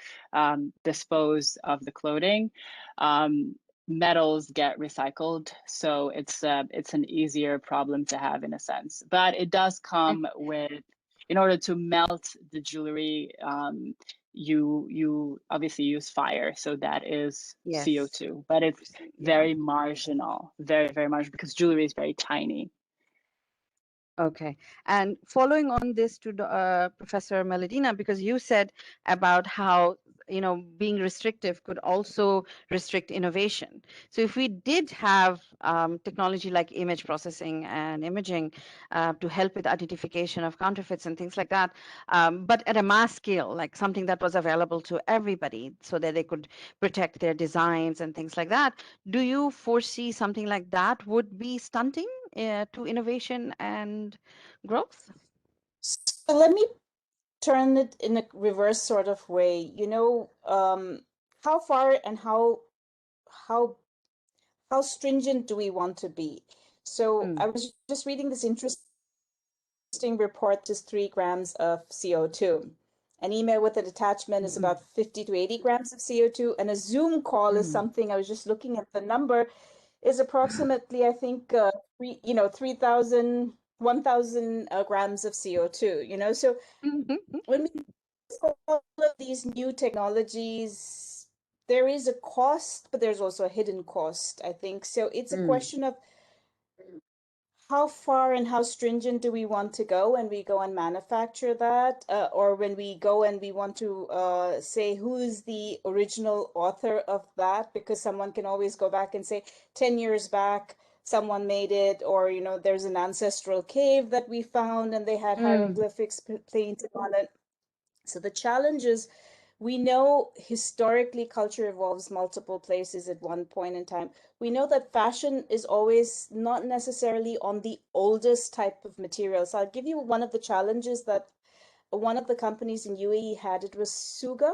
S3: dispose of the clothing. Metals get recycled, so it's an easier problem to have in a sense. But it does come with, in order to melt the jewelry, you obviously use fire, so that is
S2: Yes.
S3: CO2, but it's very marginal, very, very marginal, because jewelry is very tiny.
S2: Okay. And following on this to Professor Melodina, because you said about how, being restrictive could also restrict innovation. So if we did have technology like image processing and imaging to help with identification of counterfeits and things like that, but at a mass scale, like something that was available to everybody so that they could protect their designs and things like that, do you foresee something like that would be stunting to innovation and growth?
S4: So let me turn it in a reverse sort of way. How far and how stringent do we want to be? So I was just reading this interesting report, just 3 grams of CO2. An email with an attachment is about 50 to 80 grams of CO2, and a Zoom call is something, I was just looking at the number, is approximately, I think, 3,000, 1,000 grams of CO2, So when we all of these new technologies, there is a cost, but there's also a hidden cost, I think. So it's a question of how far and how stringent do we want to go when we go and manufacture that, or when we go and we want to say who is the original author of that, because someone can always go back and say 10 years back someone made it, or there's an ancestral cave that we found and they had hieroglyphics painted on it. So the challenge is, we know historically culture evolves multiple places at one point in time. We know that fashion is always not necessarily on the oldest type of materials. So I'll give you one of the challenges that one of the companies in UAE had. It was Suga,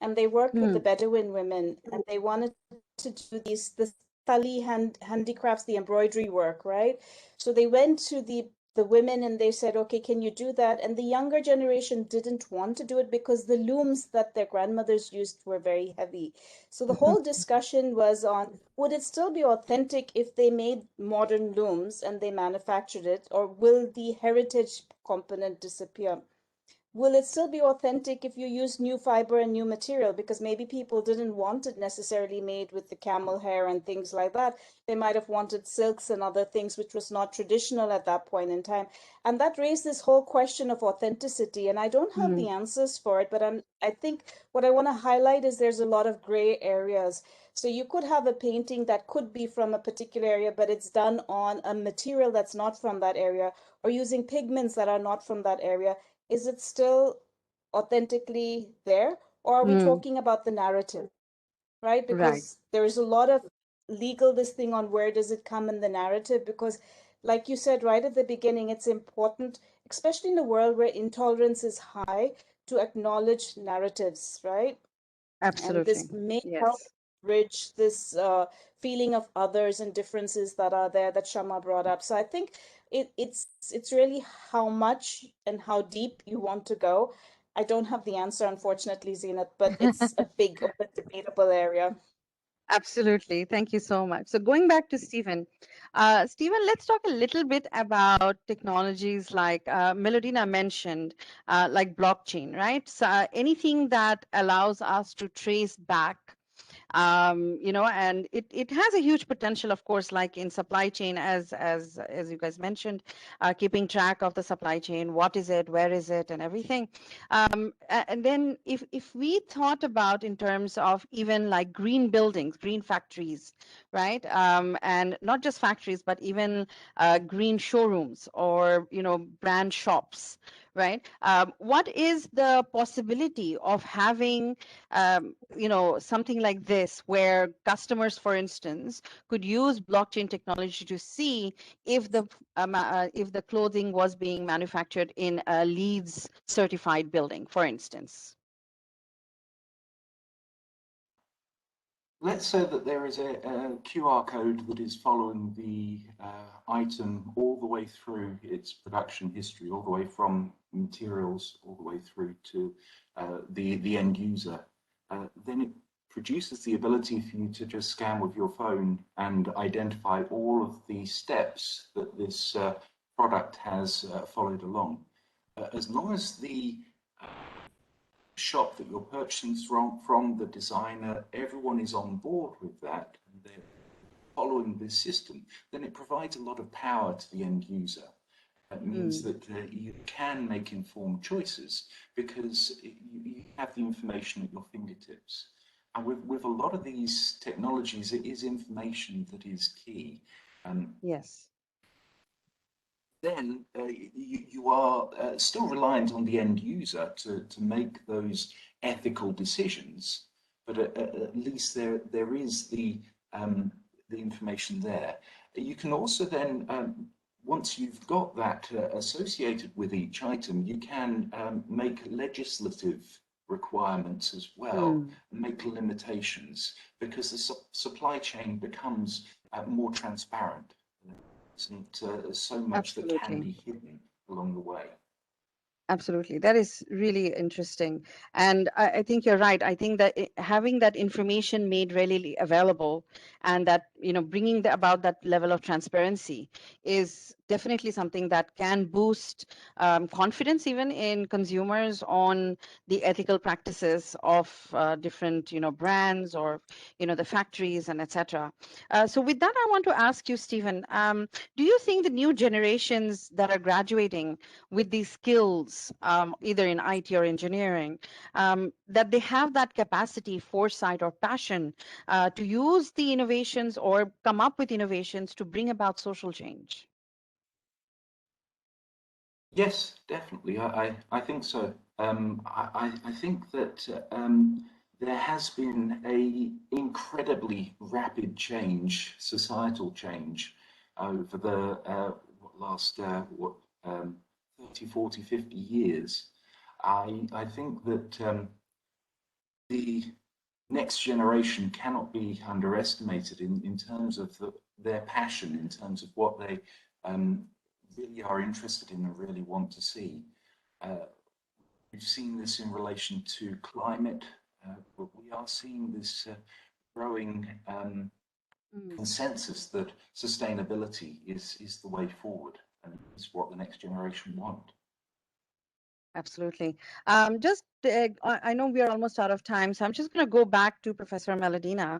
S4: and they worked with the Bedouin women, and they wanted to do the Tali handicrafts, the embroidery work, right? So they went to the women and they said, okay, can you do that? And the younger generation didn't want to do it because the looms that their grandmothers used were very heavy. So the whole discussion was on, would it still be authentic if they made modern looms and they manufactured it, or will the heritage component disappear? Will it still be authentic if you use new fiber and new material? Because maybe people didn't want it necessarily made with the camel hair and things like that. They might have wanted silks and other things, which was not traditional at that point in time. And that raised this whole question of authenticity. And I don't have the answers for it, but I think what I want to highlight is there's a lot of gray areas. So you could have a painting that could be from a particular area, but it's done on a material that's not from that area, or using pigments that are not from that area. Is it still authentically there, or are we talking about the narrative, right? Because there is a lot of legal this thing on where does it come in the narrative, because like you said right at the beginning, it's important, especially in a world where intolerance is high, to acknowledge narratives, right?
S2: Absolutely.
S4: And this may help bridge this feeling of others and differences that are there that Shama brought up. So I think it's really how much and how deep you want to go. I don't have the answer, unfortunately, Zinat, but it's a big open debatable area.
S2: Absolutely. Thank you so much. So going back to Stephen, Stephen, let's talk a little bit about technologies like Melodina mentioned, like blockchain, right? So anything that allows us to trace back and it has a huge potential, of course, like in supply chain, as you guys mentioned, keeping track of the supply chain, what is it, where is it, and everything. And then if we thought about in terms of even like green buildings, green factories, right, and not just factories, but even green showrooms or brand shops, right? What is the possibility of having something like this, where customers, for instance, could use blockchain technology to see if the clothing was being manufactured in a LEED certified building, for instance?
S5: let's say that there is a QR code that is following the item all the way through its production history, all the way from materials all the way through to the end user. Then it produces the ability for you to just scan with your phone and identify all of the steps that this product has followed along. As long as the shop that you're purchasing from the designer, everyone is on board with that, and they're following this system, then it provides a lot of power to the end user. That means that you can make informed choices because you have the information at your fingertips. And with a lot of these technologies, it is information that is key.
S2: Yes.
S5: Then you are still reliant on the end user to make those ethical decisions, but at least there is the information there. You can also then, once you've got that associated with each item, you can make legislative requirements as well, make limitations, because the supply chain becomes more transparent. Isn't so much that can be hidden along the way.
S2: Absolutely. That is really interesting. And I think you're right. I think that having that information made readily available and that, bringing about that level of transparency is definitely something that can boost confidence even in consumers on the ethical practices of different, brands or, the factories and etc. So with that, I want to ask you, Stephen, do you think the new generations that are graduating with these skills, either in IT or engineering, that they have that capacity, foresight, or passion to use the innovations or come up with innovations to bring about social change?
S5: Yes, definitely. I think so. I think that there has been a incredibly rapid change, societal change, over the last 30, 40, 50 years. I think that the next generation cannot be underestimated in terms of their passion, in terms of what they really are interested in and really want to see. We've seen this in relation to climate, but we are seeing this growing consensus that sustainability is the way forward and is what the next generation want.
S2: Absolutely. I know we are almost out of time, so I'm just going to go back to Professor Melodina.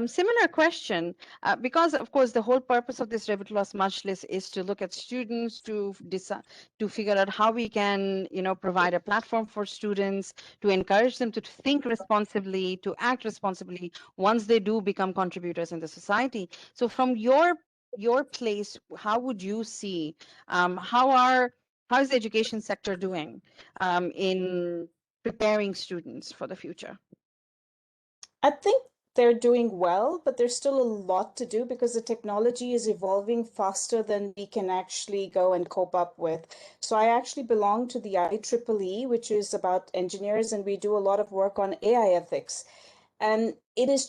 S2: Similar question, because of course the whole purpose of this ReBitVlogs Majlis is to look at students to decide, to figure out how we can, provide a platform for students to encourage them to think responsibly, to act responsibly once they do become contributors in the society. So from your place, how would you see how is the education sector doing in preparing students for the future?
S4: I think they're doing well, but there's still a lot to do because the technology is evolving faster than we can actually go and cope up with. So I actually belong to the IEEE, which is about engineers, and we do a lot of work on AI ethics. And it is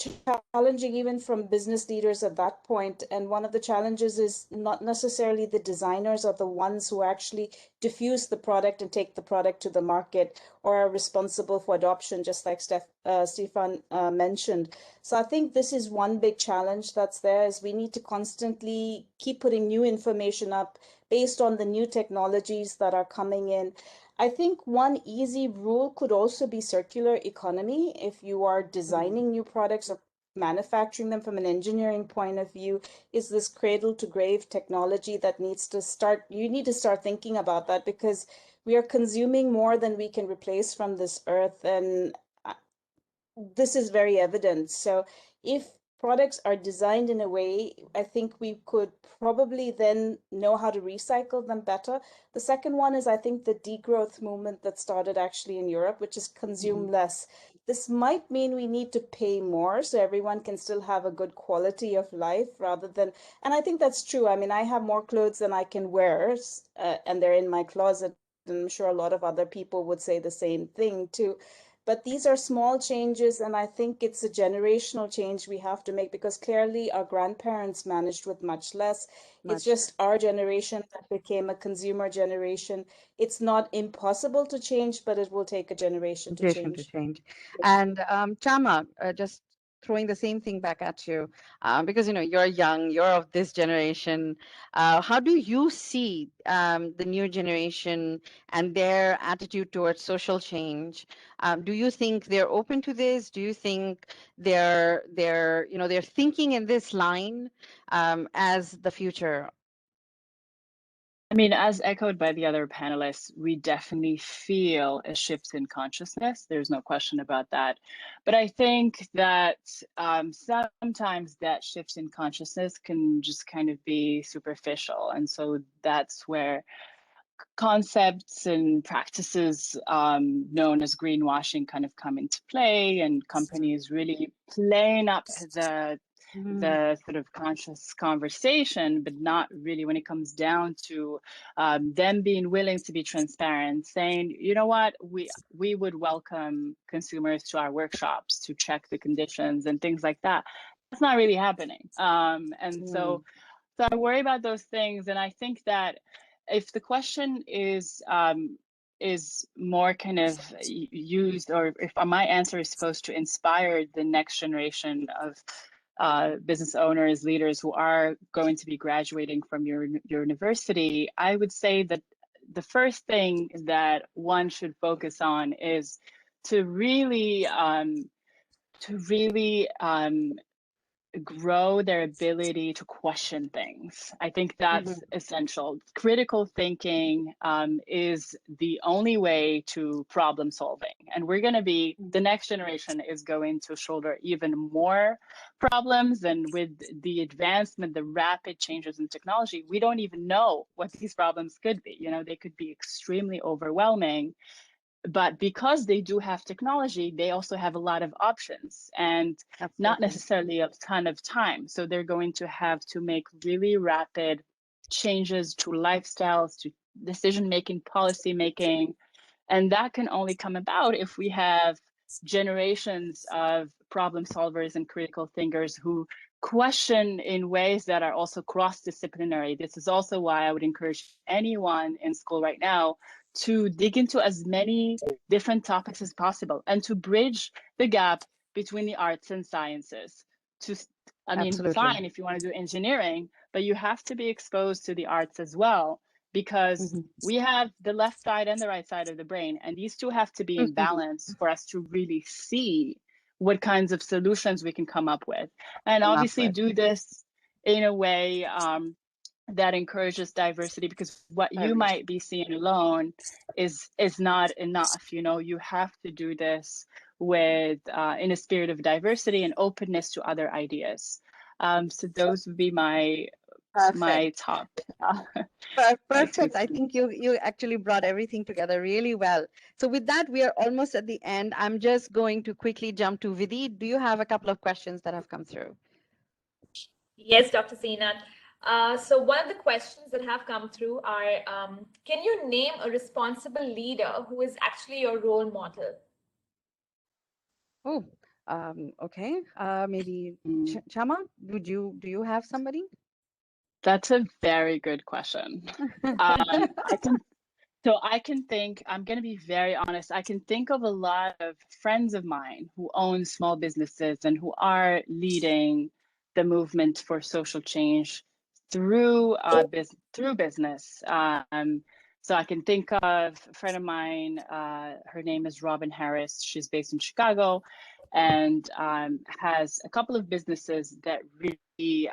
S4: challenging even from business leaders at that point. And one of the challenges is not necessarily the designers are the ones who actually diffuse the product and take the product to the market or are responsible for adoption, just like Stefan mentioned. So I think this is one big challenge that's there is we need to constantly keep putting new information up based on the new technologies that are coming in. I think one easy rule could also be circular economy. If you are designing new products or manufacturing them from an engineering point of view, is this cradle to grave technology that needs to start, you need to start thinking about that because we are consuming more than we can replace from this earth. And this is very evident. So if products are designed in a way, I think we could probably then know how to recycle them better. The second one is, I think, the degrowth movement that started actually in Europe, which is consume less. This might mean we need to pay more so everyone can still have a good quality of life rather than, and I think that's true. I mean, I have more clothes than I can wear, and they're in my closet. And I'm sure a lot of other people would say the same thing too. But these are small changes, and I think it's a generational change we have to make, because clearly our grandparents managed with much less. It's just our generation that became a consumer generation. It's not impossible to change, but it will take a generation to change.
S2: And Chama, just throwing the same thing back at you, because you're young, you're of this generation. How do you see the new generation and their attitude towards social change? Do you think they're open to this? Do you think they're thinking in this line as the future?
S3: I mean, as echoed by the other panelists, we definitely feel a shift in consciousness. There's no question about that. But I think that sometimes that shift in consciousness can just kind of be superficial. And so that's where concepts and practices known as greenwashing kind of come into play, and companies really playing up the sort of conscious conversation, but not really when it comes down to them being willing to be transparent, saying, you know what, we would welcome consumers to our workshops to check the conditions and things like that. That's not really happening. So I worry about those things. And I think that if the question is more kind of used, or if my answer is supposed to inspire the next generation of business owners, leaders who are going to be graduating from your university, I would say that the first thing that one should focus on is to really grow their ability to question things. I think that's essential. Critical thinking is the only way to problem solving. And the next generation is going to shoulder even more problems. And with the advancement, the rapid changes in technology, we don't even know what these problems could be. They could be extremely overwhelming. But because they do have technology, they also have a lot of options and not necessarily a ton of time. So they're going to have to make really rapid changes to lifestyles, to decision-making, policy-making. And that can only come about if we have generations of problem solvers and critical thinkers who question in ways that are also cross-disciplinary. This is also why I would encourage anyone in school right now to dig into as many different topics as possible and to bridge the gap between the arts and sciences. Fine if you want to do engineering, but you have to be exposed to the arts as well, because we have the left side and the right side of the brain, and these two have to be in balance for us to really see what kinds of solutions we can come up with. And obviously do this in a way that encourages diversity, because what you might be seeing alone is not enough. You have to do this with in a spirit of diversity and openness to other ideas. So those would be my top.
S2: Perfect. I think you actually brought everything together really well. So with that, we are almost at the end. I'm just going to quickly jump to Vidhi. Do you have a couple of questions that have come through?
S1: Yes, Dr. Zeenat. So one of the questions that have come through are, can you name a responsible leader who is actually your role model?
S2: Oh, okay. Maybe Chama, do you have somebody?
S3: That's a very good question. I can think, I'm going to be very honest, I can think of a lot of friends of mine who own small businesses and who are leading the movement for social change through business. So I can think of a friend of mine, her name is Robin Harris. She's based in Chicago and has a couple of businesses that really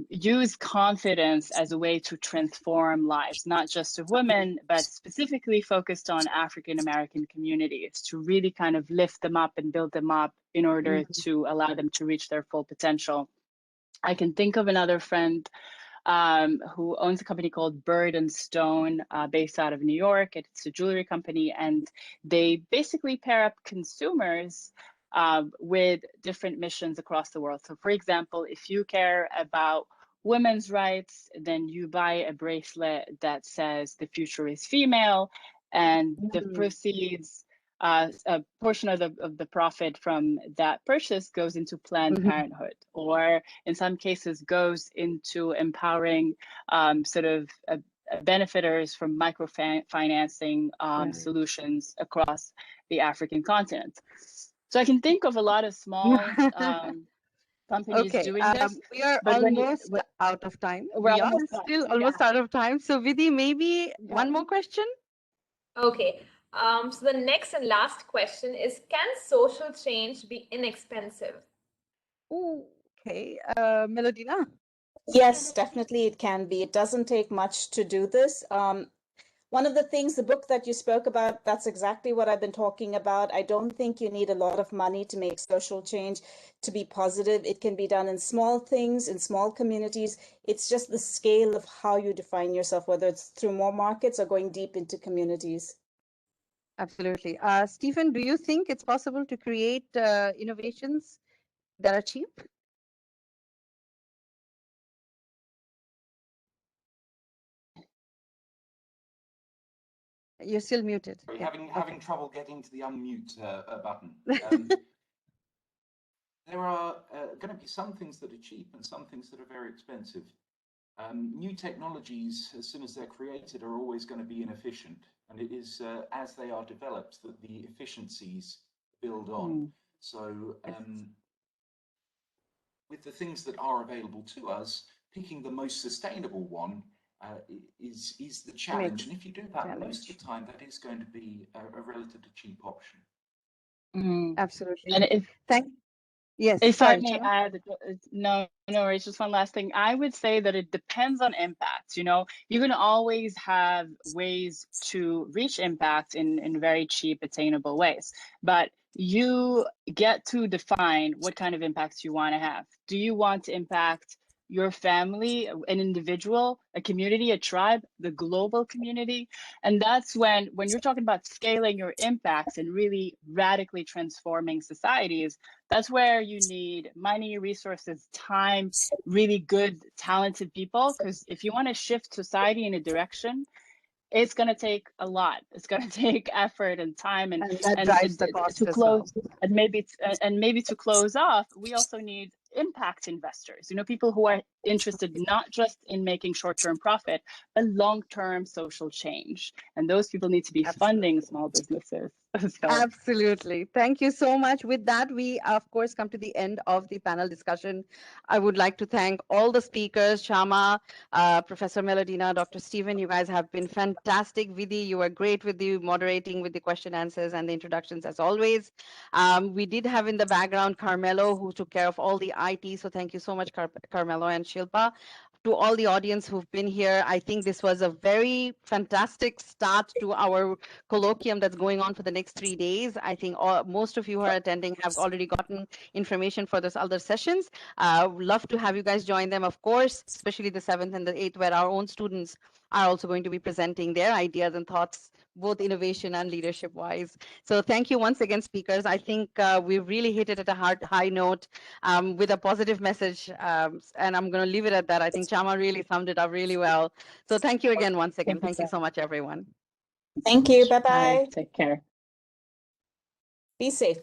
S3: use confidence as a way to transform lives, not just of women, but specifically focused on African American communities, to really kind of lift them up and build them up in order to allow them to reach their full potential. I can think of another friend who owns a company called Bird and Stone, based out of New York. It's a jewelry company, and they basically pair up consumers with different missions across the world. So for example, if you care about women's rights, then you buy a bracelet that says the future is female, and the proceeds a portion of the profit from that purchase goes into Planned Parenthood, or in some cases goes into empowering sort of benefiters from microfinancing solutions across the African continent. So I can think of a lot of small companies doing this.
S2: We are
S3: but
S2: almost out of time.
S3: We're
S2: We are
S3: almost
S2: still almost out of time. So Vidhi, maybe one more question?
S1: Okay. So the next and last question is, can social change be inexpensive?
S2: Okay. Melodina?
S4: Yes, definitely it can be. It doesn't take much to do this. One of the things, the book that you spoke about, that's exactly what I've been talking about. I don't think you need a lot of money to make social change, to be positive. It can be done in small things, in small communities. It's just the scale of how you define yourself, whether it's through more markets or going deep into communities.
S2: Absolutely. Stephen, do you think it's possible to create innovations that are cheap? You're still muted.
S5: Having trouble getting to the unmute button. There are going to be some things that are cheap and some things that are very expensive. New technologies, as soon as they're created, are always going to be inefficient. And it is as they are developed that the efficiencies build on. So with the things that are available to us, picking the most sustainable one is the challenge. And if you do that, most of the time, that is going to be a relatively cheap option.
S2: Absolutely.
S3: And
S2: if
S3: I may add, no, it's just one last thing. I would say that it depends on impact. You know, you can always have ways to reach impact in very cheap, attainable ways, but you get to define what kind of impacts you want to have. Do you want to impact your family, an individual, a community, a tribe, the global community? And that's when you're talking about scaling your impacts and really radically transforming societies, that's where you need money, resources, time, really good, talented people. Because if you want to shift society in a direction, it's going to take a lot. It's going to take effort and time, and
S2: that drives the cost
S3: to
S2: as
S3: close
S2: well.
S3: and maybe to close off, we also need impact investors. You know, people who are interested not just in making short-term profit, but long-term social change. And those people need to be funding small businesses. So.
S2: Absolutely. Thank you so much. With that, we of course come to the end of the panel discussion. I would like to thank all the speakers, Shama, Professor Melodina, Dr. Stephen. You guys have been fantastic. Vidhi, you were great with the moderating, with the question answers and the introductions as always. We did have in the background Carmelo, who took care of all the IT. So thank you so much, Carmelo and Shilpa. To all the audience who've been here, I think this was a very fantastic start to our colloquium that's going on for the next 3 days. I think most of you who are attending have already gotten information for those other sessions. Love to have you guys join them, of course, especially the 7th and the 8th, where our own students are also going to be presenting their ideas and thoughts, both innovation and leadership wise. So thank you once again, speakers. I think we've really hit it at a high note with a positive message. And I'm going to leave it at that. I think Chama really summed it up really well. So thank you again, once again. Thank you so much, everyone.
S4: Thank you. Bye-bye.
S3: Bye. Take care.
S4: Be safe.